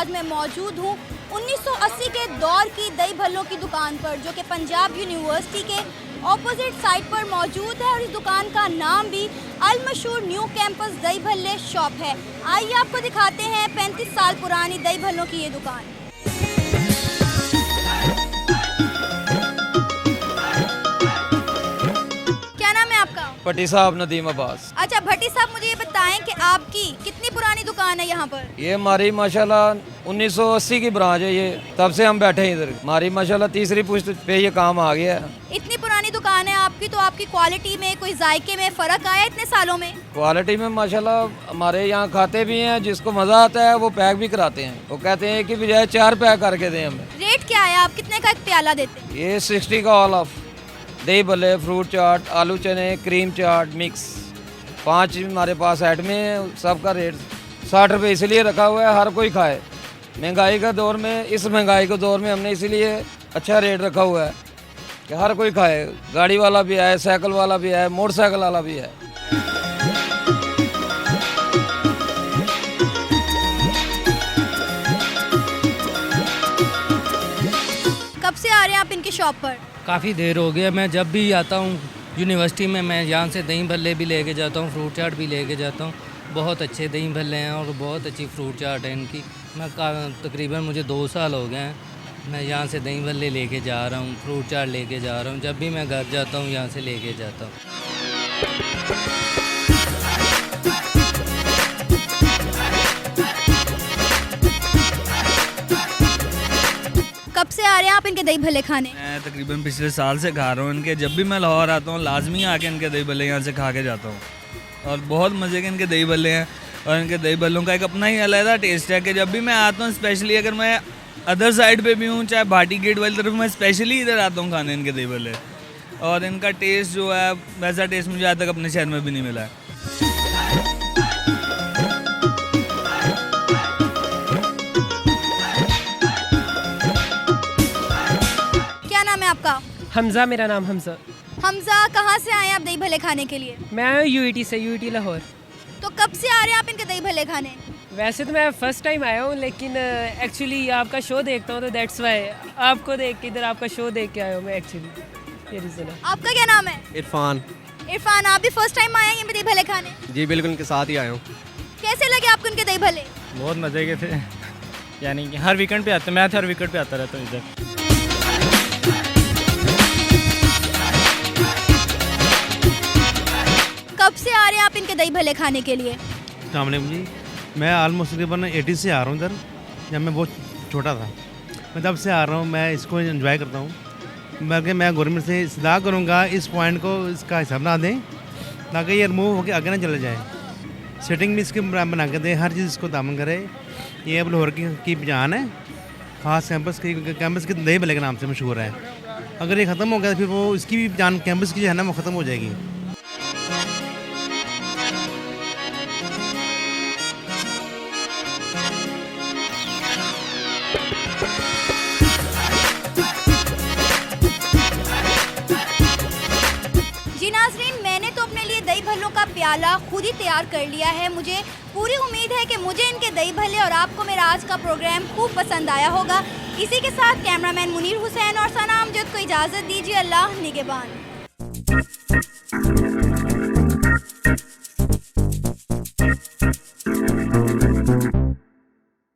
आज मैं मौजूद हूँ 1980 के दौर की दही भल्लों की दुकान पर, जो कि पंजाब यूनिवर्सिटी के ऑपोजिट साइड पर मौजूद है। और इस दुकान का नाम भी अल मशहूर न्यू कैंपस दही भल्ले शॉप है। आइए आपको दिखाते हैं 35 साल पुरानी दही भल्लों की ये दुकान। क्या नाम है आपका? भट्टी साहब नदीम अब्बास। अच्छा भट्टी साहब, मुझे ये बताएं कि आपकी कितनी पुरानी दुकान है यहाँ पर? ये हमारी माशाल्लाह 1980 की ब्रांच है। ये तब से हम बैठे हैं इधर। हमारी माशाल्लाह तीसरी पुश्त पे ये काम आ गया है। इतनी पुरानी दुकान है आपकी, तो आपकी क्वालिटी में कोई जायके में फ़र्क आया इतने सालों में? क्वालिटी में माशाल्लाह हमारे यहाँ खाते भी हैं, जिसको मज़ा आता है वो पैक भी कराते हैं। वो कहते हैं कि बजाय 4 पैक करके दें हमें। रेट क्या है, आप कितने का एक प्याला देते हैं? ये 60 का ऑल ऑफ दही भल्ले, फ्रूट चाट, आलू चने, क्रीम चाट मिक्स 5 हमारे पास ऐड में है। सबका रेट 60 रुपये इसलिए रखा हुआ है हर कोई खाए। महंगाई का दौर में, इस महंगाई के दौर में हमने इसीलिए अच्छा रेट रखा हुआ है कि हर कोई खाए। गाड़ी वाला भी आए, साइकिल वाला भी आए, मोटरसाइकिल वाला भी है। कब से आ रहे हैं आप इनकी शॉप पर? काफ़ी देर हो गया। मैं जब भी आता हूँ यूनिवर्सिटी में, मैं यहाँ से दही भल्ले भी लेके जाता हूँ, फ्रूट चाट भी लेके जाता हूँ। बहुत अच्छे दही भल्ले हैं और बहुत अच्छी फ्रूट चाट है इनकी। मैं तकरीबन मुझे 2 साल हो गए हैं मैं यहाँ से दही भल्ले लेके जा रहा हूँ, फ्रूट चाट लेके जा रहा हूँ। जब भी मैं घर जाता हूँ यहाँ से लेके जाता हूँ। कब से आ रहे हैं आप इनके दही भल्ले खाने? मैं तकरीबन पिछले साल से खा रहा हूँ इनके। जब भी मैं लाहौर आता हूँ लाजमी आके इनके दही भल्ले यहाँ से खा के जाता हूँ। और बहुत मज़े के इनके दही भल्ले हैं। और इनके दही भल्लों का एक अपना ही अलग टेस्ट है कि जब भी मैं आता हूँ, स्पेशली अगर मैं अदर साइड पे भी हूँ, चाहे भाटी गेट वाली तरफ, मैं स्पेशली इधर आता हूँ खाने इनके दही भल्ले। और इनका टेस्ट जो है, वैसा टेस्ट मुझे आज तक अपने शहर में भी नहीं मिला है। क्या नाम है आपका? हमज़ा, मेरा नाम हमज़ा। हमजा, कहाँ से आए हैं आप दही भल्ले खाने के लिए? मैं आया हूँ यूईटी से, यूईटी लाहौर। तो कब से आ रहे हैं आप इनके दही भल्ले खाने? वैसे तो मैं फ़र्स्ट टाइम आया हूँ, लेकिन एक्चुअली आपका शो देखता हूँ तो दैट्स वाई आपको देख के, इधर आपका शो देख के आया हूँ मैं एक्चुअली। ये रीज़न है। आपका क्या नाम है? इरफान। इरफान, आप भी फर्स्ट टाइम आए हैं यहाँ पे दही भल्ले खाने? जी बिल्कुल, उनके साथ ही आया हूँ। कैसे लगे आपको इनके दही भल्ले? बहुत मज़े के थे। यानी कि हर वीकेंड पे आते, मैं हर वीकेंड पे आता रहता हूँ इधर। कब से आ रहे हैं आप इनके दही भल्ले खाने के लिए? जी, मैं ऑलमोस्ट तकरीबन 80 से आ रहा हूँ इधर। जब मैं बहुत छोटा था, मैं तब से आ रहा हूँ। मैं इसको एंजॉय करता हूँ। बल्कि मैं गवर्नमेंट से इस्तदा करूँगा इस पॉइंट को, इसका हिसाब ना दें ताकि ये रिमूव होकर आगे ना चले जाए। सेटिंग भी इसके बना के दें, हर चीज़ इसको दामन करे। ये अब लाहौर की पहचान है, ख़ास कैंपस की दही भल्ले के नाम से मशहूर है। अगर ये ख़त्म हो गया तो फिर वो इसकी भी पहचान कैंपस की जो है ना, वो ख़त्म हो जाएगी। जी नाज़रीन, मैंने तो अपने लिए दही भल्लों का प्याला खुद ही तैयार कर लिया है। मुझे पूरी उम्मीद है कि मुझे इनके दही भल्ले और आपको मेरा आज का प्रोग्राम खूब पसंद आया होगा। इसी के साथ कैमरामैन मुनीर हुसैन और सना अमजद को इजाज़त दीजिए। अल्लाह निगहबान।